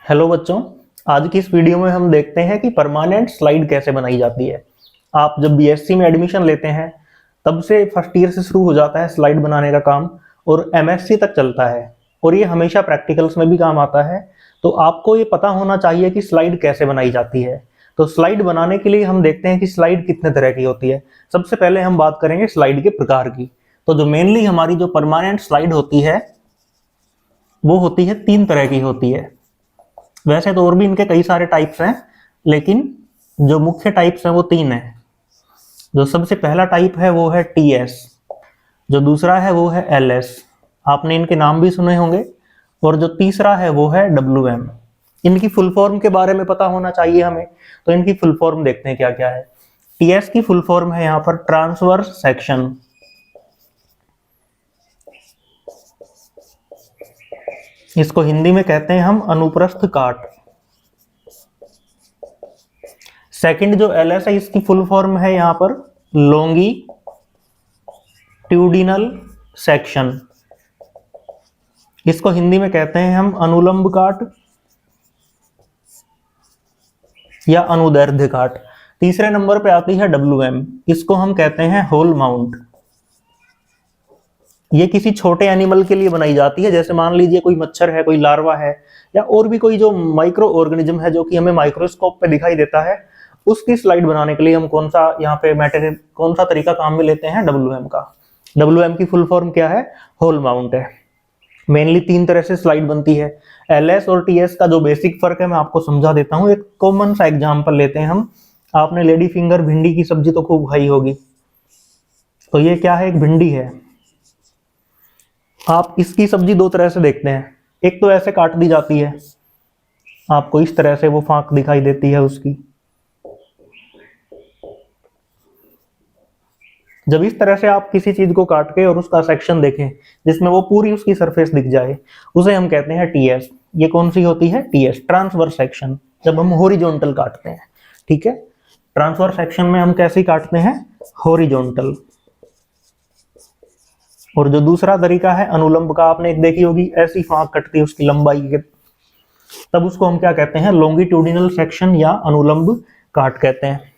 Hello बच्चों, आज की इस वीडियो में हम देखते हैं कि परमानेंट स्लाइड कैसे बनाई जाती है। आप जब बीएससी में एडमिशन लेते हैं तब से फर्स्ट ईयर से शुरू हो जाता है स्लाइड बनाने का काम और एमएससी तक चलता है और ये हमेशा प्रैक्टिकल्स में भी काम आता है। तो आपको ये पता होना चाहिए कि स्लाइड कैसे बनाई जाती है। तो स्लाइड बनाने के लिए हम देखते हैं कि स्लाइड कितने तरह की होती है। सबसे पहले हम बात करेंगे स्लाइड के प्रकार की। तो जो मेनली हमारी जो परमानेंट स्लाइड होती है वो होती है 3 तरह की होती है। वैसे तो और भी इनके कई सारे टाइप्स हैं, लेकिन जो मुख्य टाइप्स हैं वो 3 हैं। जो सबसे पहला टाइप है वो है टीएस, जो दूसरा है वो है एलएस, आपने इनके नाम भी सुने होंगे, और जो तीसरा है वो है डब्ल्यूएम। इनकी फुल फॉर्म के बारे में पता होना चाहिए हमें, तो इनकी फुल फॉर्म देखते हैं क्या क्या है। टीएस की फुल फॉर्म है यहाँ पर ट्रांसवर्स सेक्शन, इसको हिंदी में कहते हैं हम अनुप्रस्थ काट। सेकंड जो एलएस है इसकी फुल फॉर्म है यहाँ पर लॉन्गिट्यूडिनल सेक्शन, इसको हिंदी में कहते हैं हम अनुलंब काट या अनुदैर्ध्य काट। तीसरे नंबर पे आती है डब्ल्यूएम, इसको हम कहते हैं होल माउंट। ये किसी छोटे एनिमल के लिए बनाई जाती है, जैसे मान लीजिए कोई मच्छर है, कोई लार्वा है, या और भी कोई जो माइक्रो ऑर्गेनिज्म है जो कि हमें माइक्रोस्कोप पे दिखाई देता है, उसकी स्लाइड बनाने के लिए हम कौन सा यहाँ पे मटेरियल, कौन सा तरीका काम में लेते हैं, डब्ल्यूएम का। डब्ल्यूएम की फुल फॉर्म क्या है, होल माउंट है। मेनली 3 तरह से स्लाइड बनती है। एलएस और टीएस का जो बेसिक फर्क है मैं आपको समझा देता हूँ। एक कॉमन सा एग्जाम्पल लेते हैं हम। आपने लेडी फिंगर भिंडी की सब्जी तो खूब खाई होगी, तो ये क्या है, एक भिंडी है। आप इसकी सब्जी 2 तरह से देखते हैं। एक तो ऐसे काट दी जाती है, आपको इस तरह से वो फांक दिखाई देती है उसकी। जब इस तरह से आप किसी चीज को काट के और उसका सेक्शन देखें जिसमें वो पूरी उसकी सरफेस दिख जाए, उसे हम कहते हैं टीएस। ये कौन सी होती है, टीएस, ट्रांसवर्स सेक्शन, जब हम हॉरिजॉन्टल काटते हैं। ठीक है, ट्रांसवर्स सेक्शन में हम कैसे काटते हैं, हॉरिजॉन्टल। और जो दूसरा तरीका है अनुलंब का, आपने एक देखी होगी, ऐसी फांक कटती है उसकी लंबाई के, तब उसको हम क्या कहते हैं, लॉन्गिट्यूडिनल सेक्शन या अनुलंब काट कहते हैं।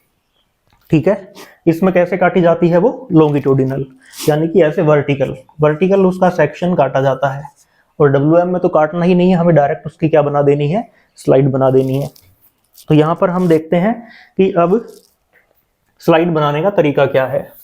ठीक है, इसमें कैसे काटी जाती है वो, लॉन्गिट्यूडिनल, यानी कि ऐसे वर्टिकल वर्टिकल उसका सेक्शन काटा जाता है। और डब्ल्यूएम में तो काटना ही नहीं है, हमें डायरेक्ट उसकी क्या बना देनी है, स्लाइड बना देनी है। तो यहां पर हम देखते हैं कि अब स्लाइड बनाने का तरीका क्या है।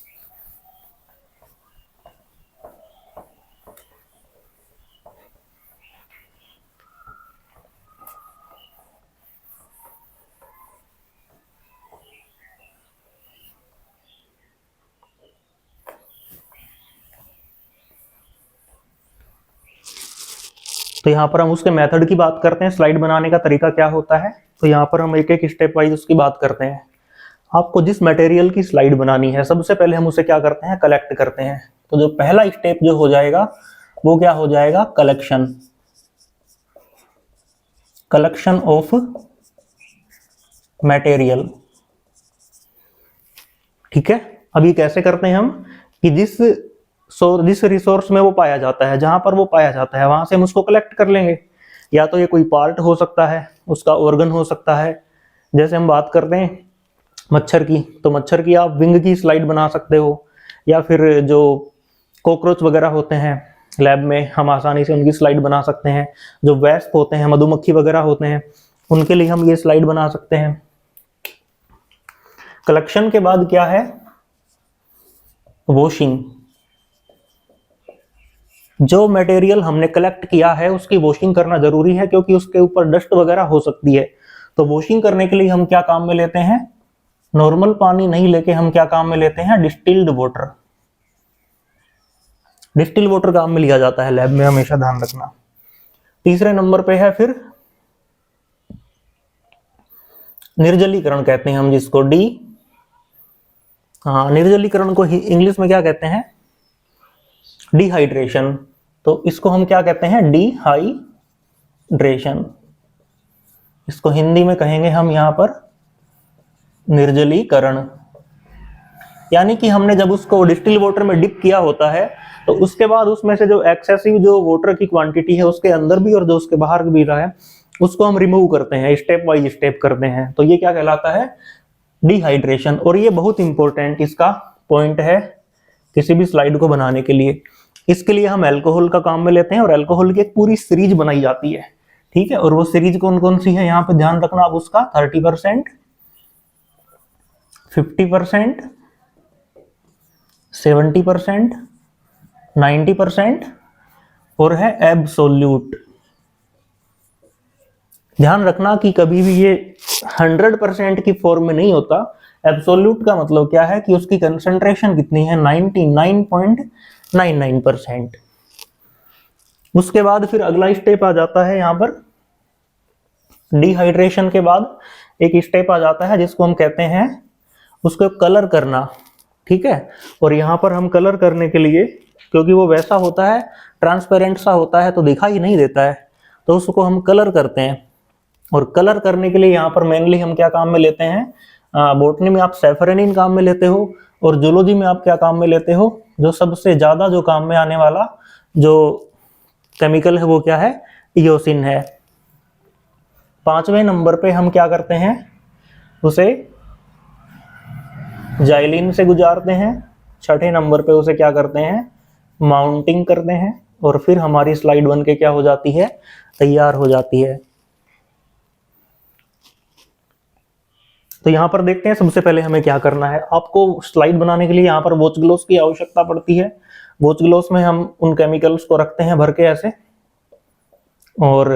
तो यहाँ पर हम उसके मेथड की बात करते हैं, स्लाइड बनाने का तरीका क्या होता है। तो यहाँ पर हम एक एक स्टेप वाइज उसकी बात करते हैं। आपको जिस मटेरियल की स्लाइड बनानी है, सबसे पहले हम उसे क्या करते हैं, कलेक्ट करते हैं। तो जो पहला स्टेप जो हो जाएगा वो क्या हो जाएगा, कलेक्शन, कलेक्शन ऑफ मटेरियल। ठीक है, अभी कैसे करते हैं हम कि जिस रिसोर्स में वो पाया जाता है, जहां पर वो पाया जाता है, वहां से हम उसको कलेक्ट कर लेंगे। या तो ये कोई पार्ट हो सकता है, उसका ऑर्गन हो सकता है। जैसे हम बात करते हैं मच्छर की, तो मच्छर की आप विंग की स्लाइड बना सकते हो, या फिर जो कॉकरोच वगैरह होते हैं लैब में, हम आसानी से उनकी स्लाइड बना सकते हैं। जो वेस्प होते हैं, मधुमक्खी वगैरह होते हैं, उनके लिए हम ये स्लाइड बना सकते हैं। कलेक्शन के बाद क्या है, वॉशिंग। जो मटेरियल हमने कलेक्ट किया है उसकी वॉशिंग करना जरूरी है, क्योंकि उसके ऊपर डस्ट वगैरह हो सकती है। तो वॉशिंग करने के लिए हम क्या काम में लेते हैं, नॉर्मल पानी नहीं लेके हम क्या काम में लेते हैं, डिस्टिल्ड वाटर। डिस्टिल्ड वाटर काम में लिया जाता है लैब में, हमेशा ध्यान रखना। तीसरे नंबर पे है फिर निर्जलीकरण कहते हैं हम जिसको, निर्जलीकरण को इंग्लिश में क्या कहते हैं, डिहाइड्रेशन। तो इसको हम क्या कहते हैं, डिहाइड्रेशन। इसको हिंदी में कहेंगे हम यहाँ पर निर्जलीकरण। यानी कि हमने जब उसको डिस्टिल वाटर में डिप किया होता है, तो उसके बाद उसमें से जो एक्सेसिव जो वाटर की क्वांटिटी है उसके अंदर भी और जो उसके बाहर भी रहा है, उसको हम रिमूव करते हैं, स्टेप बाय स्टेप करते हैं, तो ये क्या कहलाता है, डिहाइड्रेशन। और ये बहुत इंपॉर्टेंट इसका पॉइंट है किसी भी स्लाइड को बनाने के लिए। इसके लिए हम अल्कोहल का काम में लेते हैं और अल्कोहल की एक पूरी सीरीज बनाई जाती है, ठीक है। और वो सीरीज कौन कौन सी है यहाँ पे ध्यान रखना आप उसका, 30%, 50%, 70%, 90% और है एब्सोल्यूट। ध्यान रखना कि कभी भी ये 100% की फॉर्म में नहीं होता। एब्सोल्यूट का मतलब क्या है कि उसकी कंसंट्रेशन कितनी है, 99.99%। उसके बाद फिर अगला स्टेप आ जाता है यहाँ पर, डिहाइड्रेशन के बाद एक स्टेप आ जाता है जिसको हम कहते हैं उसको कलर करना, ठीक है। और यहाँ पर हम कलर करने के लिए, क्योंकि वो वैसा होता है ट्रांसपेरेंट सा होता है तो दिखाई नहीं देता है, तो उसको हम कलर करते हैं। और कलर करने के लिए यहाँ पर मेनली हम क्या काम में लेते हैं, बोटनी में आप सैफरनिन काम में लेते हो और जूलॉजी में आप क्या काम में लेते हो, जो सबसे ज्यादा जो काम में आने वाला जो केमिकल है वो क्या है, इयोसिन है। 5वें नंबर पे हम क्या करते हैं, उसे जाइलिन से गुजारते हैं। 6ठे नंबर पे उसे क्या करते हैं, माउंटिंग करते हैं। और फिर हमारी स्लाइड बन के क्या हो जाती है, तैयार हो जाती है। तो यहाँ पर देखते हैं सबसे पहले हमें क्या करना है। आपको स्लाइड बनाने के लिए यहाँ पर वॉच ग्लोव्स की आवश्यकता पड़ती है। वॉच ग्लोव्स में हम उन केमिकल्स को रखते हैं भर के ऐसे, और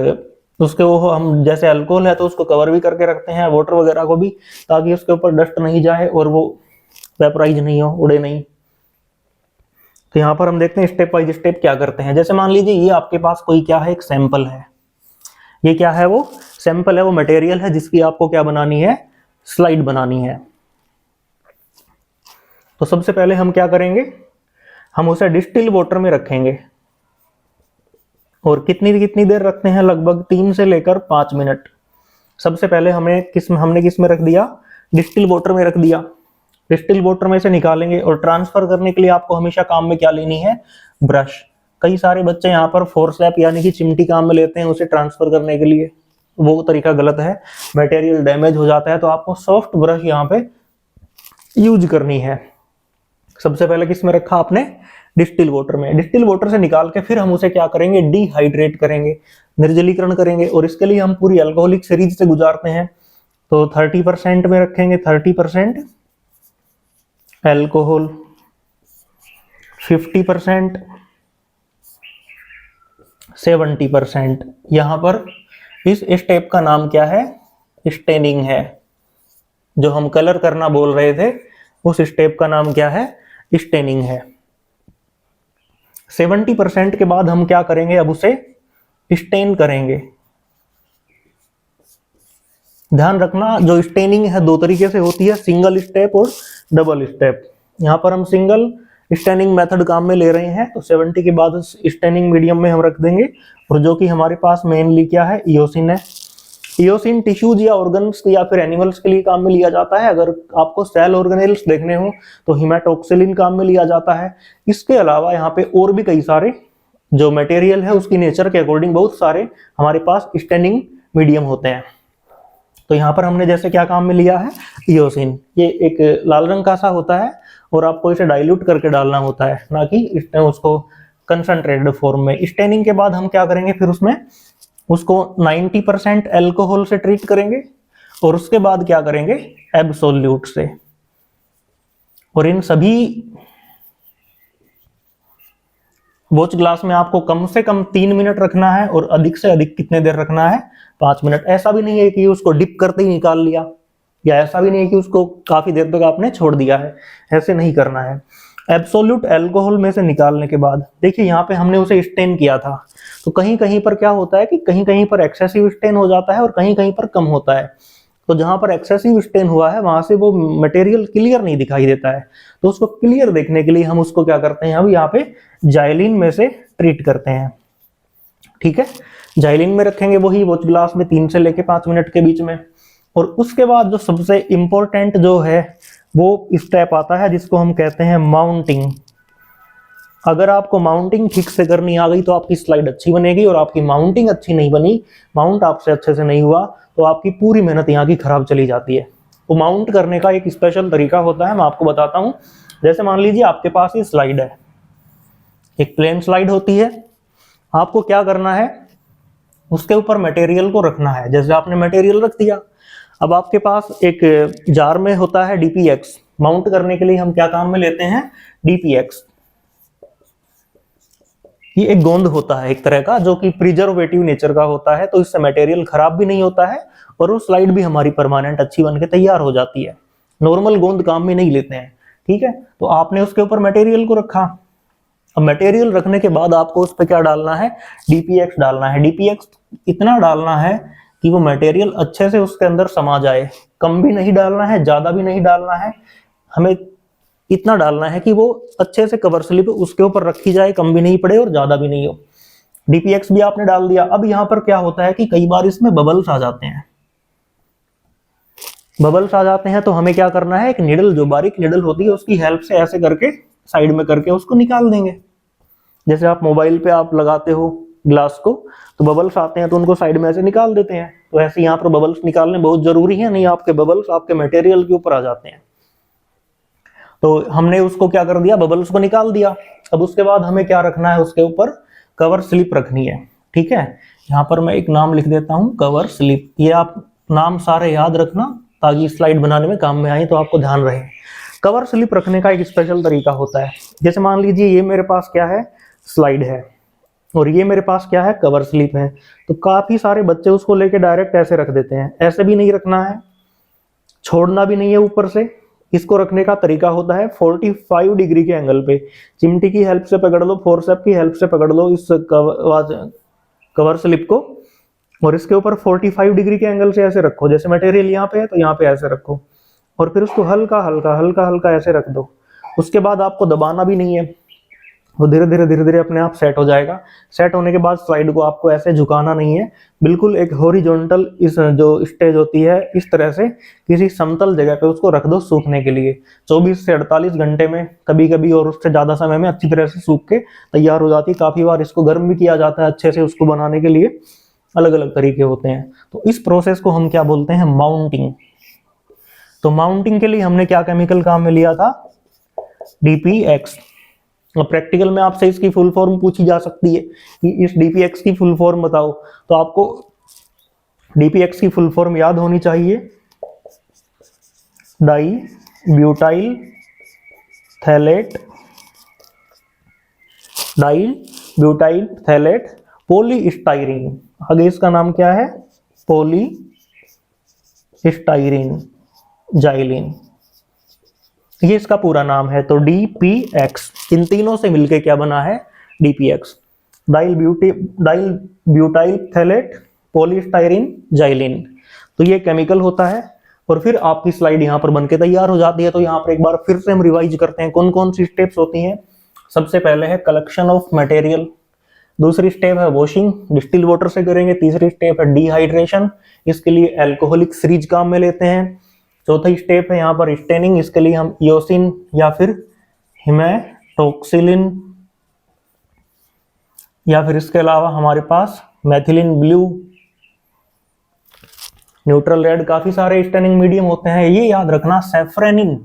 उसके वो हम जैसे अल्कोहल है तो उसको कवर भी करके रखते हैं, वाटर वगैरह को भी, ताकि उसके ऊपर डस्ट नहीं जाए और वो वेपराइज नहीं हो, उड़े नहीं। तो यहाँ पर हम देखते हैं स्टेप बाय स्टेप क्या करते हैं। जैसे मान लीजिए ये आपके पास कोई क्या है, एक सैंपल है। ये क्या है, वो सैंपल है, वो मटेरियल है जिसकी आपको क्या बनानी है, स्लाइड बनानी है। तो सबसे पहले हम क्या करेंगे, हम उसे डिस्टिल वाटर में रखेंगे। और कितनी देर रखते हैं, लगभग 3 से लेकर 5 मिनट। सबसे पहले हमने किस में रख दिया, डिस्टिल वाटर में रख दिया। डिस्टिल वाटर में से निकालेंगे और ट्रांसफर करने के लिए आपको हमेशा काम में क्या लेनी है, ब्रश। कई सारे बच्चे यहाँ पर फोर्सेप यानी कि चिमटी काम में लेते हैं उसे ट्रांसफर करने के लिए, वो तरीका गलत है, मटेरियल डैमेज हो जाता है। तो आपको सॉफ्ट ब्रश यहाँ पे यूज करनी है। सबसे पहले किस में रखा आपने, डिस्टिल वाटर में। डिस्टिल वाटर से निकाल के फिर हम उसे क्या करेंगे, डिहाइड्रेट करेंगे, निर्जलीकरण करेंगे। और इसके लिए हम पूरी अल्कोहलिक सीरीज से गुजारते हैं। तो 30% में रखेंगे, 30% अल्कोहल, 50%, 70%। यहां पर इस स्टेप का नाम क्या है, स्टेनिंग है। जो हम कलर करना बोल रहे थे उस स्टेप का नाम क्या है, स्टेनिंग है। 70% के बाद हम क्या करेंगे, अब उसे स्टेन करेंगे। ध्यान रखना जो स्टेनिंग है 2 तरीके से होती है, सिंगल स्टेप और डबल स्टेप। यहाँ पर हम सिंगल स्टेनिंग मेथड काम में ले रहे हैं, तो 70 के बाद स्टेनिंग मीडियम में हम रख देंगे। और जो कि हमारे पास मेनली क्या है, इयोसिन है। इयोसिन टिश्यूज या ऑर्गन्स या फिर एनिमल्स के लिए काम में लिया जाता है। अगर आपको सेल ऑर्गेनेल्स देखने हो तो हिमेटोक्सिलिन काम में लिया जाता है। इसके अलावा यहाँ पे और भी कई सारे जो मटेरियल है उसकी नेचर के अकॉर्डिंग बहुत सारे हमारे पास स्टेनिंग मीडियम होते हैं। तो यहाँ पर हमने जैसे क्या काम में लिया है, इयोसिन। ये एक लाल रंग का सा होता है और आपको इसे डाइल्यूट करके डालना होता है, ना कि उसको कंसंट्रेटेड फॉर्म में। स्टेनिंग के बाद हम क्या करेंगे, फिर उसमें उसको 90% अल्कोहल से ट्रीट करेंगे और उसके बाद क्या करेंगे, एब्सोल्यूट से। और इन सभी वॉच ग्लास में आपको कम से कम 3 मिनट रखना है और अधिक से अधिक कितने देर रखना है, 5 मिनट। ऐसा भी नहीं है कि उसको डिप करते ही निकाल लिया, या ऐसा भी नहीं है कि उसको काफी देर तक आपने छोड़ दिया है, ऐसे नहीं करना है। एब्सोल्यूट अल्कोहल में से निकालने के बाद देखिए यहाँ पे हमने उसे स्टेन किया था, तो कहीं कहीं पर क्या होता है कि कहीं कहीं पर एक्सेसिव स्टेन हो जाता है और कहीं कहीं पर कम होता है। तो जहां पर एक्सेसिव स्टेन हुआ है वहां से वो मटेरियल क्लियर नहीं दिखाई देता है, तो उसको क्लियर देखने के लिए हम उसको क्या करते हैं, अब यहाँ पे जाइलिन में से ट्रीट करते हैं। ठीक है, जाइलिन में रखेंगे वही वॉच ग्लास में 3 से लेके 5 मिनट के बीच में। और उसके बाद जो सबसे इंपॉर्टेंट जो है वो स्टेप आता है जिसको हम कहते हैं माउंटिंग। अगर आपको माउंटिंग ठीक से करनी आ गई तो आपकी स्लाइड अच्छी बनेगी, और आपकी माउंटिंग अच्छी नहीं बनी, माउंट आपसे अच्छे से नहीं हुआ, तो आपकी पूरी मेहनत यहाँ की खराब चली जाती है। तो माउंट करने का एक स्पेशल तरीका होता है, मैं आपको बताता हूँ। जैसे मान लीजिए आपके पास ये स्लाइड है, एक प्लेन स्लाइड होती है, आपको क्या करना है, उसके ऊपर मटेरियल को रखना है। जैसे आपने मटेरियल रख दिया, अब आपके पास एक जार में होता है डीपीएक्स। माउंट करने के लिए हम क्या काम में लेते हैं, डीपीएक्स। ये एक गोंद होता है एक तरह का, जो कि प्रिजर्वेटिव नेचर का होता है, तो इससे मटेरियल खराब भी नहीं होता है और वो स्लाइड भी हमारी परमानेंट अच्छी बनके तैयार हो जाती है। नॉर्मल गोंद काम में नहीं लेते हैं, ठीक है। तो आपने उसके ऊपर मटेरियल को रखा। अब मटेरियल रखने के बाद आपको उस पर क्या डालना है, डीपीएक्स डालना है। डीपीएक्स इतना डालना है कि वो मटेरियल अच्छे से उसके अंदर समा जाए। कम भी नहीं डालना है, ज्यादा भी नहीं डालना है, हमें इतना डालना है कि वो अच्छे से कवर स्लिप उसके ऊपर रखी जाए, कम भी नहीं पड़े और ज्यादा भी नहीं हो। डीपीएक्स भी आपने डाल दिया। अब यहाँ पर क्या होता है कि कई बार इसमें बबल्स आ जाते हैं। बबल्स आ जाते हैं तो हमें क्या करना है, एक निडल, जो बारीक निडल होती है, उसकी हेल्प से ऐसे करके साइड में करके उसको निकाल देंगे। जैसे आप मोबाइल पे आप लगाते हो ग्लास को, तो बबल्स आते हैं तो उनको साइड में ऐसे निकाल देते हैं। तो ऐसे यहाँ पर बबल्स निकालने बहुत जरूरी है, नहीं आपके बबल्स आपके मटेरियल के ऊपर आ जाते हैं। तो हमने उसको क्या कर दिया, बबल्स को निकाल दिया। अब उसके बाद हमें क्या रखना है, उसके ऊपर कवर स्लिप रखनी है, ठीक है। यहाँ पर मैं एक नाम लिख देता हूँ, कवर स्लिप। ये आप नाम सारे याद रखना ताकि स्लाइड बनाने में काम में आए, तो आपको ध्यान रहे। कवर स्लिप रखने का एक स्पेशल तरीका होता है। जैसे मान लीजिए ये मेरे पास क्या है, स्लाइड है, और ये मेरे पास क्या है, कवर स्लिप है। तो काफी सारे बच्चे उसको लेके डायरेक्ट ऐसे रख देते हैं। ऐसे भी नहीं रखना है, छोड़ना भी नहीं है ऊपर से। इसको रखने का तरीका होता है 45 डिग्री के एंगल पे। चिमटी की हेल्प से पकड़ लो, फोर्सेप की हेल्प से पकड़ लो इस कवर स्लिप को, और इसके ऊपर 45 डिग्री के एंगल से ऐसे रखो। जैसे मटेरियल यहाँ पे है तो यहाँ पे ऐसे रखो, और फिर उसको हल्का हल्का हल्का हल्का ऐसे रख दो। उसके बाद आपको दबाना भी नहीं है, वो धीरे धीरे अपने आप सेट हो जाएगा। सेट होने के बाद स्लाइड को आपको ऐसे झुकाना नहीं है, बिल्कुल एक हॉरिजॉन्टल इस जो स्टेज होती है इस तरह से किसी समतल जगह पे उसको रख दो सूखने के लिए। 24 से 48 घंटे में कभी कभी, और उससे ज्यादा समय में अच्छी तरह से सूख के तैयार हो जाती है। काफी बार इसको गर्म भी किया जाता है अच्छे से, उसको बनाने के लिए अलग अलग तरीके होते हैं। तो इस प्रोसेस को हम क्या बोलते हैं, माउंटिंग। तो माउंटिंग के लिए हमने क्या केमिकल काम में लिया था, डीपीएक्स। और प्रैक्टिकल में आपसे इसकी फुल फॉर्म पूछी जा सकती है कि इस डीपीएक्स की फुल फॉर्म बताओ, तो आपको डीपीएक्स की फुल फॉर्म याद होनी चाहिए, dibutyl phthalate, dibutyl phthalate polystyrene. आगे इसका नाम क्या है, पॉलीस्टाइरीन जाइलिन, ये इसका पूरा नाम है। तो डीपीएक्स, इन तीनों से मिलके क्या बना है, DPX, dial butyl phthalate polystyrene xylene. तो ये केमिकल होता है, और फिर आपकी स्लाइड यहाँ पर बनके तैयार हो जाती है। तो यहाँ पर एक बार फिर से हम रिवाइज करते हैं कौन कौन सी स्टेप्स होती हैं। सबसे पहले है कलेक्शन ऑफ मटेरियल, दूसरी स्टेप है वॉशिंग, डिस्टिल वाटर से करेंगे। तीसरी स्टेप है डिहाइड्रेशन, इसके लिए एल्कोहलिक सीरीज काम में लेते हैं। चौथी स्टेप है यहाँ पर स्टेनिंग, इसके लिए हम योसिन या फिर हिमेटोक्सिलिन, या फिर इसके अलावा हमारे पास मैथिलिन ब्लू, न्यूट्रल रेड, काफी सारे स्टेनिंग मीडियम होते हैं। ये याद रखना, सेफ्रेनिन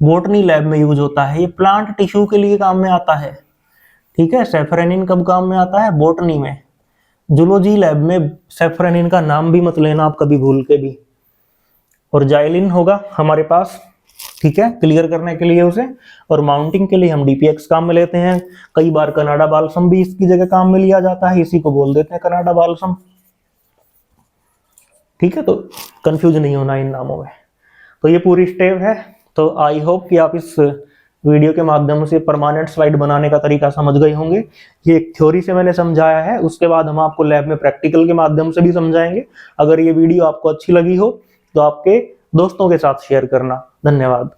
बोटनी लैब में यूज होता है, ये प्लांट टिश्यू के लिए काम में आता है, ठीक है। सेफ्रेनिन कब काम में आता है, बोटनी में। जूलॉजी लैब में सेफ्रेनिन का नाम भी मत लेना आप कभी भूल के भी। और जाइलिन होगा हमारे पास, ठीक है, क्लियर करने के लिए उसे। और माउंटिंग के लिए हम डीपीएक्स काम में लेते हैं। कई बार कनाडा बाल्सम भी इसकी जगह काम में लिया जाता है, इसी को बोल देते हैं कनाडा बाल्सम, ठीक है। तो कंफ्यूज नहीं होना इन नामों में। तो ये पूरी स्टेप है। तो आई होप कि आप इस वीडियो के माध्यम से परमानेंट स्लाइड बनाने का तरीका समझ गए होंगे। ये एक थ्योरी से मैंने समझाया है, उसके बाद हम आपको लैब में प्रैक्टिकल के माध्यम से भी समझाएंगे। अगर ये वीडियो आपको अच्छी लगी हो तो आपके दोस्तों के साथ शेयर करना। धन्यवाद।